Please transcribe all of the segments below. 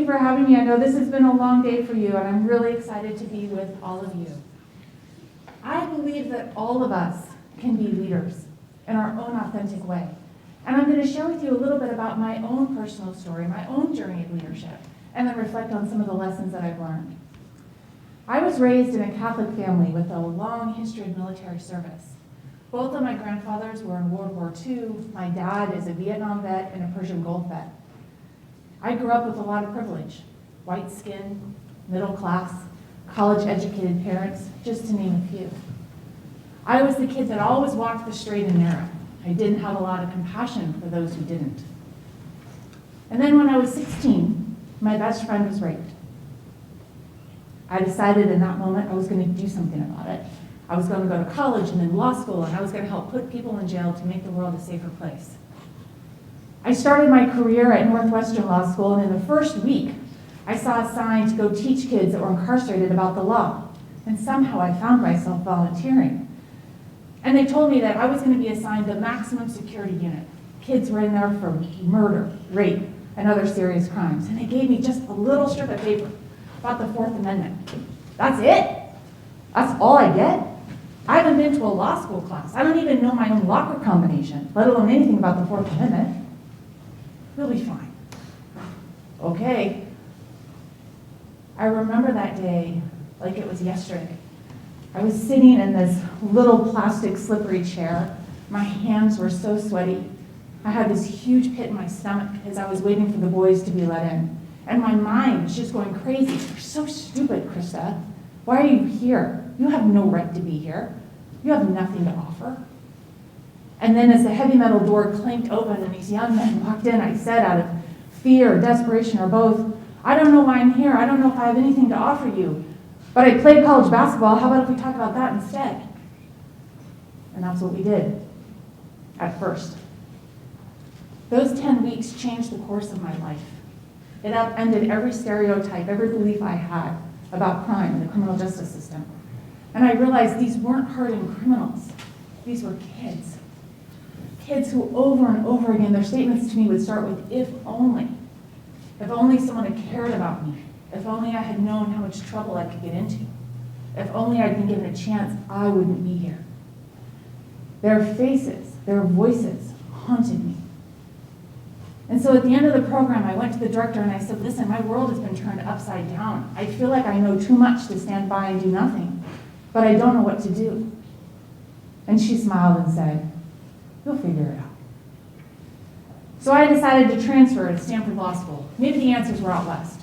for having me. I know this has been a long day for you, and I'm really excited to be with all of you. I believe that all of us can be leaders in our own authentic way. And I'm going to share with you a little bit about my own personal story, my own journey of leadership, and then reflect on some of the lessons that I've learned. I was raised in a Catholic family with a long history of military service. Both of my grandfathers were in World War II. My dad is a Vietnam vet and a Persian Gulf vet. I grew up with a lot of privilege: white skin, middle class, college-educated parents, just to name a few. I was the kid that always walked the straight and narrow. I didn't have a lot of compassion for those who didn't. And then when I was 16, my best friend was raped. I decided in that moment I was going to do something about it. I was going to go to college and then law school, and I was going to help put people in jail to make the world a safer place. I started my career at Northwestern Law School, and in the first week, I saw a sign to go teach kids that were incarcerated about the law. And somehow I found myself volunteering. And they told me that I was going to be assigned the maximum security unit. Kids were in there for murder, rape, and other serious crimes. And they gave me just a little strip of paper about the Fourth Amendment. That's it? That's all I get? I haven't been to a law school class. I don't even know my own locker combination, let alone anything about the Fourth Amendment. We'll be fine. Okay. I remember that day like it was yesterday. I was sitting in this little plastic slippery chair. My hands were so sweaty. I had this huge pit in my stomach as I was waiting for the boys to be let in. And my mind was just going crazy. You're so stupid, Christa. Why are you here? You have no right to be here. You have nothing to offer. And then as the heavy metal door clanked open and these young men walked in, I said, out of fear, desperation, or both, I don't know why I'm here. I don't know if I have anything to offer you. But I played college basketball. How about if we talk about that instead? And that's what we did at first. Those 10 weeks changed the course of my life. It upended every stereotype, every belief I had about crime and the criminal justice system. And I realized these weren't hardened criminals. These were kids. Kids who over and over again, their statements to me would start with, if only. If only someone had cared about me. If only I had known how much trouble I could get into. If only I'd been given a chance, I wouldn't be here. Their faces, their voices haunted me. And so at the end of the program, I went to the director and I said, listen, my world has been turned upside down. I feel like I know too much to stand by and do nothing, but I don't know what to do. And she smiled and said, you'll figure it out. So I decided to transfer to Stanford Law School. Maybe the answers were out west.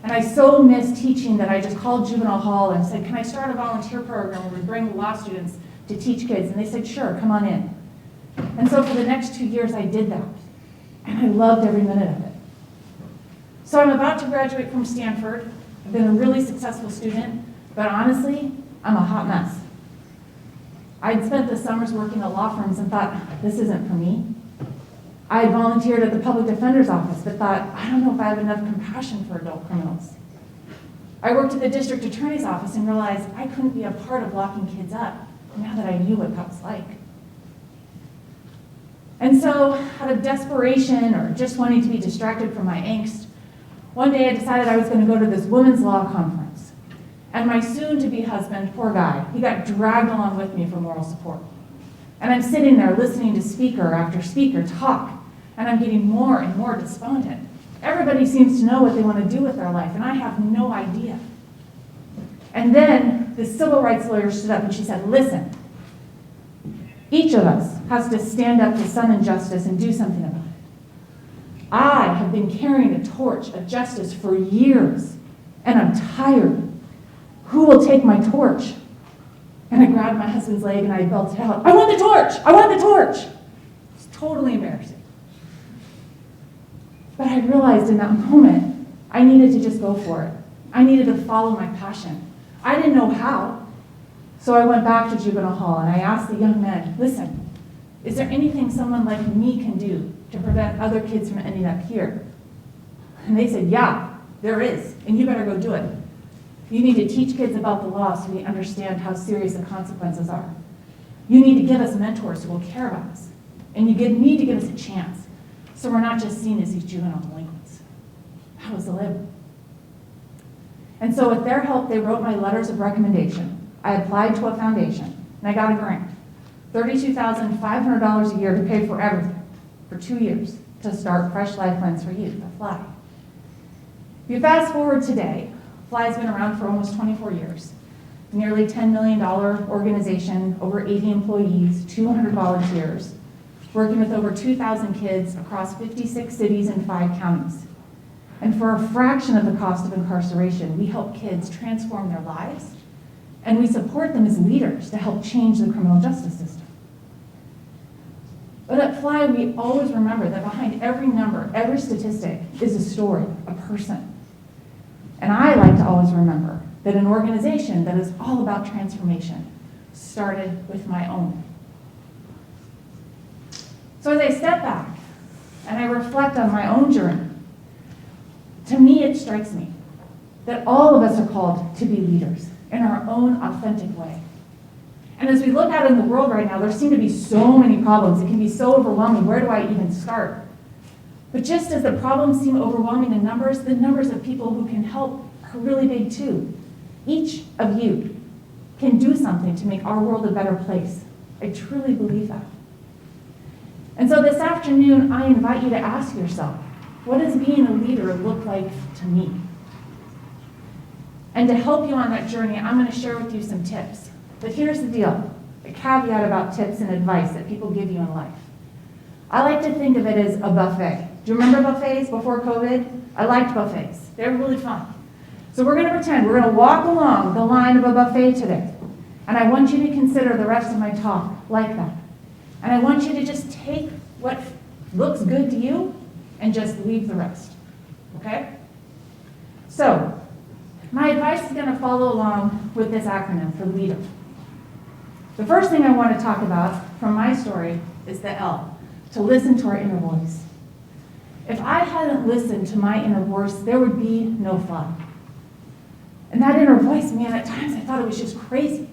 And I so missed teaching that I just called Juvenile Hall and said, can I start a volunteer program where we bring law students to teach kids? And they said, sure, come on in. And so for the next 2 years, I did that. And I loved every minute of it. So I'm about to graduate from Stanford. I've been a really successful student, but honestly, I'm a hot mess. I'd spent the summers working at law firms and thought, this isn't for me. I had volunteered at the public defender's office, but thought, I don't know if I have enough compassion for adult criminals. I worked at the district attorney's office and realized I couldn't be a part of locking kids up now that I knew what that was like. And so, out of desperation or just wanting to be distracted from my angst, one day I decided I was going to go to this women's law conference. And my soon-to-be husband, poor guy, he got dragged along with me for moral support. And I'm sitting there listening to speaker after speaker talk, and I'm getting more and more despondent. Everybody seems to know what they want to do with their life, and I have no idea. And then the civil rights lawyer stood up and she said, listen, each of us has to stand up to some injustice and do something about it. I have been carrying a torch of justice for years, and I'm tired. Who will take my torch? And I grabbed my husband's leg and I belted out, I want the torch! I want the torch! It's totally embarrassing. But I realized in that moment, I needed to just go for it. I needed to follow my passion. I didn't know how. So I went back to juvenile hall and I asked the young men, listen, is there anything someone like me can do to prevent other kids from ending up here? And they said, yeah, there is, and you better go do it. You need to teach kids about the law so we understand how serious the consequences are. You need to give us mentors who will care about us. And you need to give us a chance so we're not just seen as these juvenile delinquents. I was a label. And so with their help, they wrote my letters of recommendation. I applied to a foundation, and I got a grant, $32,500 a year to pay for everything for 2 years to start Fresh Lifelines for Youth, the FLY. If you fast forward today, FLY's been around for almost 24 years. Nearly $10 million organization, over 80 employees, 200 volunteers, working with over 2,000 kids across 56 cities and 5 counties. And for a fraction of the cost of incarceration, we help kids transform their lives, and we support them as leaders to help change the criminal justice system. But at FLY, we always remember that behind every number, every statistic is a story, a person. And I like to always remember that an organization that is all about transformation started with my own. So as I step back and I reflect on my own journey, to me it strikes me that all of us are called to be leaders in our own authentic way. And as we look out in the world right now, there seem to be so many problems. It can be so overwhelming. Where do I even start? But just as the problems seem overwhelming in numbers, the numbers of people who can help are really big too. Each of you can do something to make our world a better place. I truly believe that. And so this afternoon, I invite you to ask yourself, what does being a leader look like to me? And to help you on that journey, I'm going to share with you some tips. But here's the deal, a caveat about tips and advice that people give you in life. I like to think of it as a buffet. Do you remember buffets before COVID? I liked buffets. They were really fun. So we're going to pretend we're going to walk along the line of a buffet today. And I want you to consider the rest of my talk like that. And I want you to just take what looks good to you and just leave the rest. Okay? So, my advice is going to follow along with this acronym for leader. The first thing I want to talk about from my story is the L, to listen to our inner voice. If I hadn't listened to my inner voice, there would be no FLY. And that inner voice, man, at times I thought it was just crazy.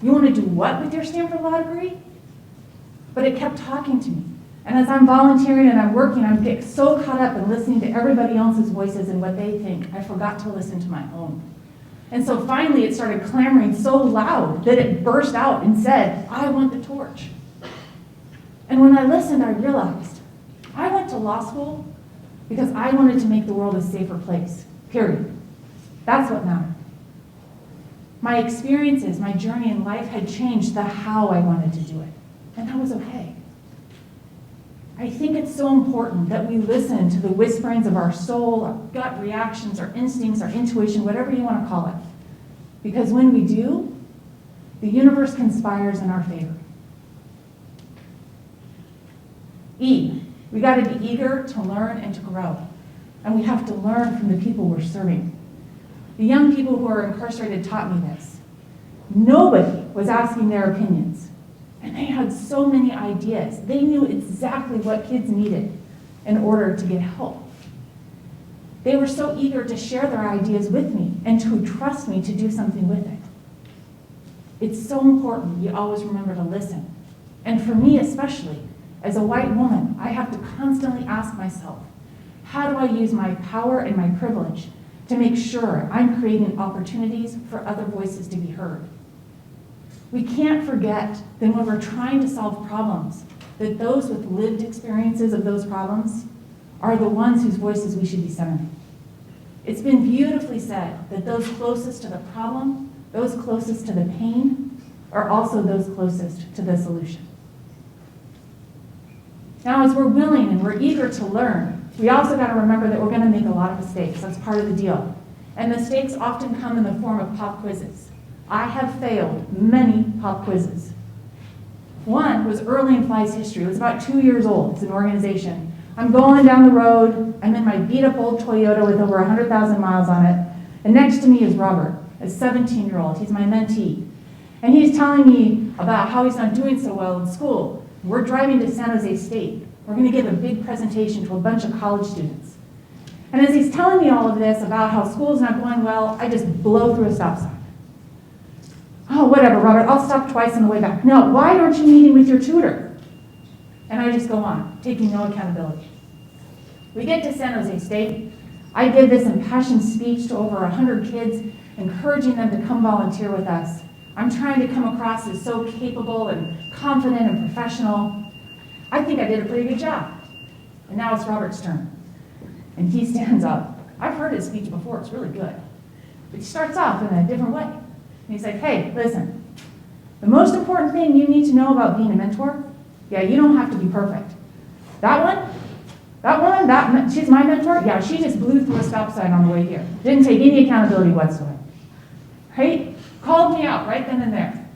You want to do what with your Stanford Law degree? But it kept talking to me. And as I'm volunteering and I'm working, I'm getting so caught up in listening to everybody else's voices and what they think, I forgot to listen to my own. And so finally it started clamoring so loud that it burst out and said, I want the torch. And when I listened, I realized I went to law school because I wanted to make the world a safer place, period. That's what mattered. My experiences, my journey in life had changed the how I wanted to do it. And that was okay. I think it's so important that we listen to the whisperings of our soul, our gut reactions, our instincts, our intuition, whatever you want to call it. Because when we do, the universe conspires in our favor. E, we got to be eager to learn and to grow. And we have to learn from the people we're serving. The young people who are incarcerated taught me this. Nobody was asking their opinions. And they had so many ideas. They knew exactly what kids needed in order to get help. They were so eager to share their ideas with me and to trust me to do something with it. It's so important we always remember to listen. And for me especially, as a white woman, I have to constantly ask myself, how do I use my power and my privilege to make sure I'm creating opportunities for other voices to be heard? We can't forget that when we're trying to solve problems, that those with lived experiences of those problems are the ones whose voices we should be centering. It's been beautifully said that those closest to the problem, those closest to the pain, are also those closest to the solution. Now, as we're willing and we're eager to learn, we also got to remember that we're going to make a lot of mistakes. That's part of the deal. And mistakes often come in the form of pop quizzes. I have failed many pop quizzes. One was early in FLY's history. It was about 2 years old. It's an organization. I'm going down the road. I'm in my beat-up old Toyota with over 100,000 miles on it. And next to me is Robert, a 17-year-old. He's my mentee. And he's telling me about how he's not doing so well in school. We're driving to San Jose State. We're going to give a big presentation to a bunch of college students. And as he's telling me all of this about how school's not going well, I just blow through a stop sign. Oh, whatever, Robert, I'll stop twice on the way back. No, why aren't you meeting with your tutor? And I just go on, taking no accountability. We get to San Jose State. I give this impassioned speech to over 100 kids, encouraging them to come volunteer with us. I'm trying to come across as so capable and confident and professional. I think I did a pretty good job. And now it's Robert's turn. And he stands up. I've heard his speech before, it's really good. But he starts off in a different way. And he's like, hey, listen, the most important thing you need to know about being a mentor, yeah, you don't have to be perfect. That woman, she's my mentor, yeah, she just blew through a stop sign on the way here. Didn't take any accountability whatsoever. Right? Called me out right then and there.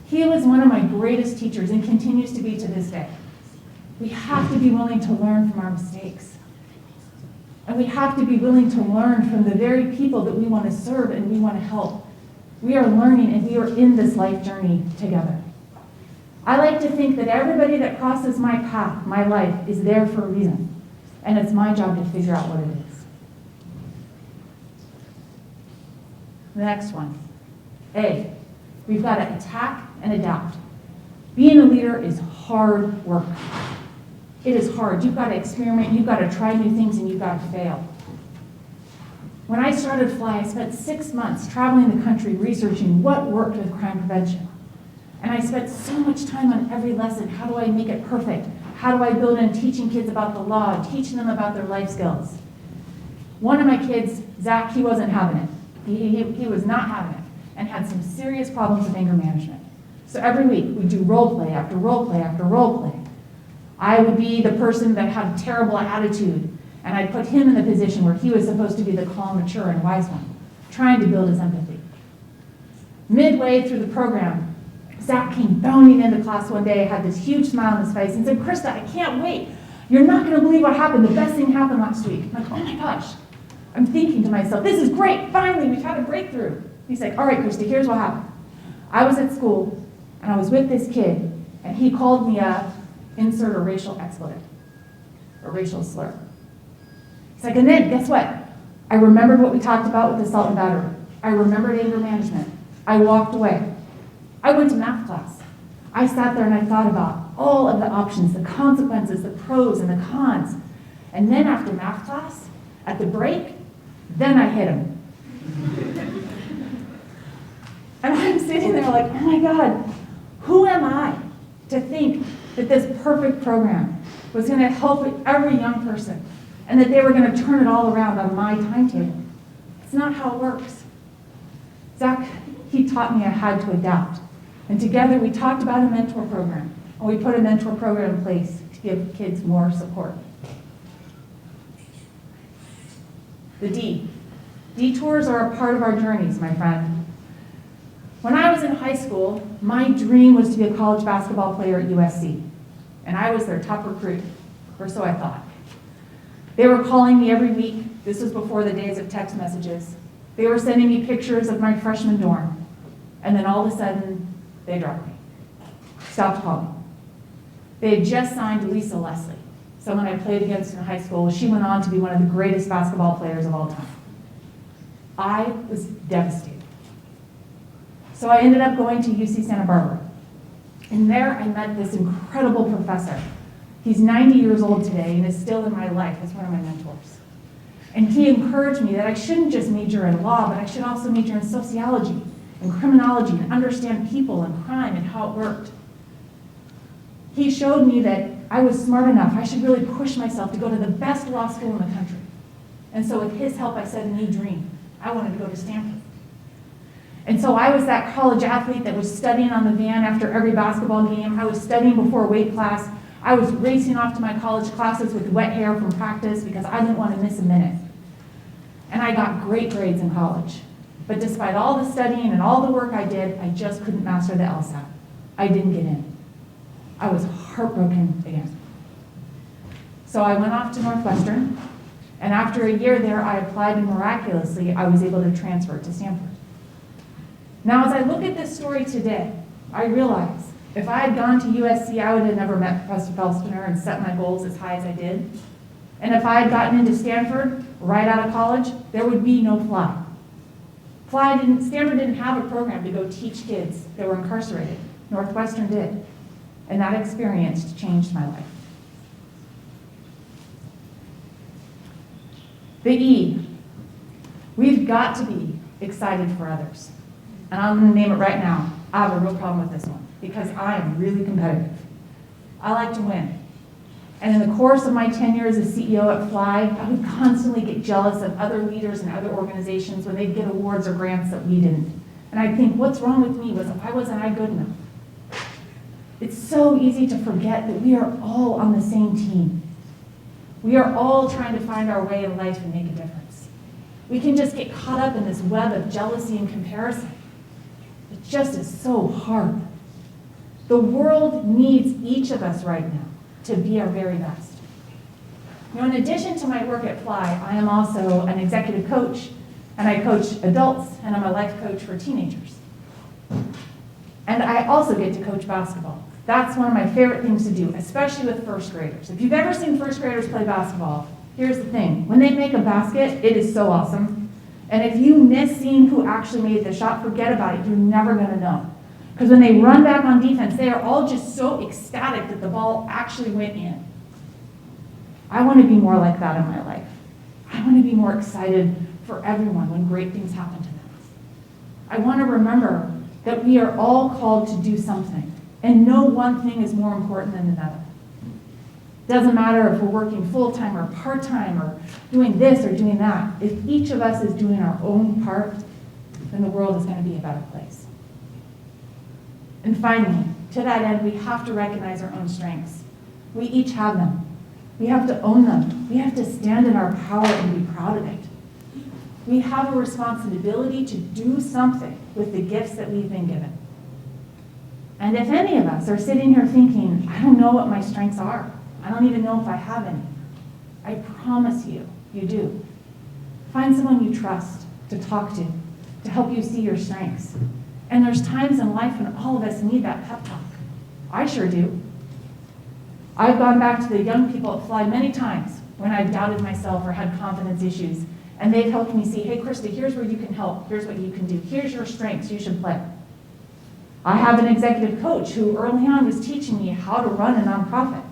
He was one of my greatest teachers and continues to be to this day. We have to be willing to learn from our mistakes. And we have to be willing to learn from the very people that we want to serve and we want to help. We are learning and we are in this life journey together. I like to think that everybody that crosses my path, my life, is there for a reason. And it's my job to figure out what it is. The next one. A, we've got to attack and adapt. Being a leader is hard work. It is hard. You've got to experiment, you've got to try new things, and you've got to fail. When I started Fly, I spent 6 months traveling the country researching what worked with crime prevention. And I spent so much time on every lesson. How do I make it perfect? How do I build in teaching kids about the law, teaching them about their life skills? One of my kids, Zach, he wasn't having it. He was not having it and had some serious problems with anger management. So every week we'd do role play after role play after role play. I would be the person that had a terrible attitude, and I'd put him in the position where he was supposed to be the calm, mature, and wise one, trying to build his empathy. Midway through the program, Zach came bounding into class one day, had this huge smile on his face, and said, Christa, I can't wait. You're not going to believe what happened. The best thing happened last week. I'm like, oh my gosh. I'm thinking to myself, this is great. Finally, we've had a breakthrough. He's like, all right, Christa, here's what happened. I was at school, and I was with this kid, and he called me a insert a racial expletive, a racial slur. He's like, and then, guess what? I remembered what we talked about with assault and battery. I remembered anger management. I walked away. I went to math class. I sat there and I thought about all of the options, the consequences, the pros and the cons. And then after math class, at the break, then I hit him. And I'm sitting there like, oh my God, who am I to think that this perfect program was going to help every young person and that they were going to turn it all around on my timetable? It's not how it works. Zach, he taught me I had to adapt. And together we talked about a mentor program, and we put a mentor program in place to give kids more support. The D. Detours are a part of our journeys, my friend. When I was in high school, my dream was to be a college basketball player at USC, and I was their top recruit, or so I thought. They were calling me every week. This was before the days of text messages. They were sending me pictures of my freshman dorm, and then all of a sudden, they dropped me. Stopped calling. They had just signed Lisa Leslie, someone I played against in high school. She went on to be one of the greatest basketball players of all time. I was devastated. So I ended up going to UC Santa Barbara. And there I met this incredible professor. He's 90 years old today and is still in my life as one of my mentors. And he encouraged me that I shouldn't just major in law, but I should also major in sociology and criminology and understand people and crime and how it worked. He showed me that I was smart enough. I should really push myself to go to the best law school in the country. And so with his help, I set a new dream. I wanted to go to Stanford. And so I was that college athlete that was studying on the van after every basketball game. I was studying before weight class. I was racing off to my college classes with wet hair from practice because I didn't want to miss a minute. And I got great grades in college. But despite all the studying and all the work I did, I just couldn't master the LSAT. I didn't get in. I was heartbroken again. So I went off to Northwestern, and after a year there, I applied, and miraculously, I was able to transfer to Stanford. Now, as I look at this story today, I realize if I had gone to USC, I would have never met Professor Felspiner and set my goals as high as I did. And if I had gotten into Stanford right out of college, there would be no Fly. Stanford didn't have a program to go teach kids that were incarcerated. Northwestern did. And that experience changed my life. The E, we've got to be excited for others. And I'm going to name it right now. I have a real problem with this one because I am really competitive. I like to win. And in the course of my tenure as a CEO at Fly, I would constantly get jealous of other leaders and other organizations when they'd get awards or grants that we didn't. And I'd think, what's wrong with me? Why wasn't I good enough? It's so easy to forget that we are all on the same team. We are all trying to find our way in life and make a difference. We can just get caught up in this web of jealousy and comparison. It just is so hard. The world needs each of us right now to be our very best. You know, in addition to my work at Fly, I am also an executive coach, and I coach adults, and I'm a life coach for teenagers. And I also get to coach basketball. That's one of my favorite things to do, especially with first graders. If you've ever seen first graders play basketball, here's the thing. When they make a basket, it is so awesome. And if you miss seeing who actually made the shot, forget about it. You're never going to know. Because when they run back on defense, they are all just so ecstatic that the ball actually went in. I want to be more like that in my life. I want to be more excited for everyone when great things happen to them. I want to remember that we are all called to do something, and no one thing is more important than another. Doesn't matter if we're working full-time or part-time or doing this or doing that. If each of us is doing our own part, then the world is going to be a better place. And finally, to that end, we have to recognize our own strengths. We each have them. We have to own them. We have to stand in our power and be proud of it. We have a responsibility to do something with the gifts that we've been given. And if any of us are sitting here thinking, I don't know what my strengths are, I don't even know if I have any, I promise you, you do. Find someone you trust to talk to help you see your strengths. And there's times in life when all of us need that pep talk. I sure do. I've gone back to the young people at Fly many times when I've doubted myself or had confidence issues, and they've helped me see, hey, Christa, here's where you can help. Here's what you can do. Here's your strengths. You should play. I have an executive coach who early on was teaching me how to run a nonprofit.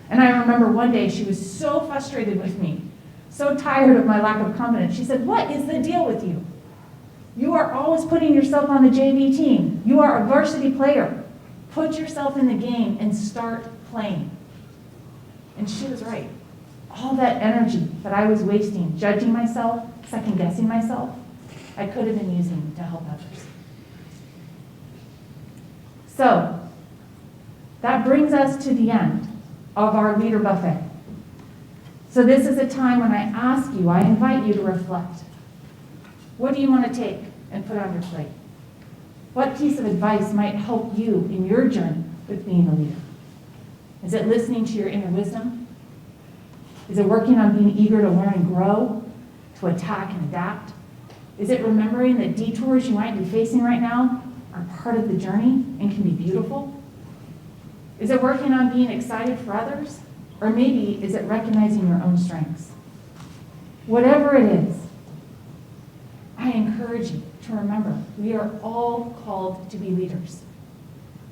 And I remember one day she was so frustrated with me, so tired of my lack of confidence. She said, what is the deal with you? You are always putting yourself on the JV team. You are a varsity player. Put yourself in the game and start playing. And she was right. All that energy that I was wasting, judging myself, second-guessing myself, I could have been using to help others. So, that brings us to the end of our leader buffet. So this is a time when I ask you, I invite you to reflect. What do you want to take and put on your plate? What piece of advice might help you in your journey with being a leader? Is it listening to your inner wisdom? Is it working on being eager to learn and grow, to attack and adapt? Is it remembering that detours you might be facing right now are part of the journey and can be beautiful? Is it working on being excited for others? Or maybe is it recognizing your own strengths? Whatever it is, I encourage you to remember we are all called to be leaders.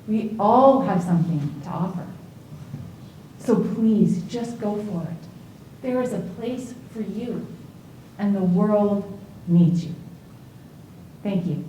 We all have something to offer. So please, just go for it. There is a place for you, and the world needs you. Thank you.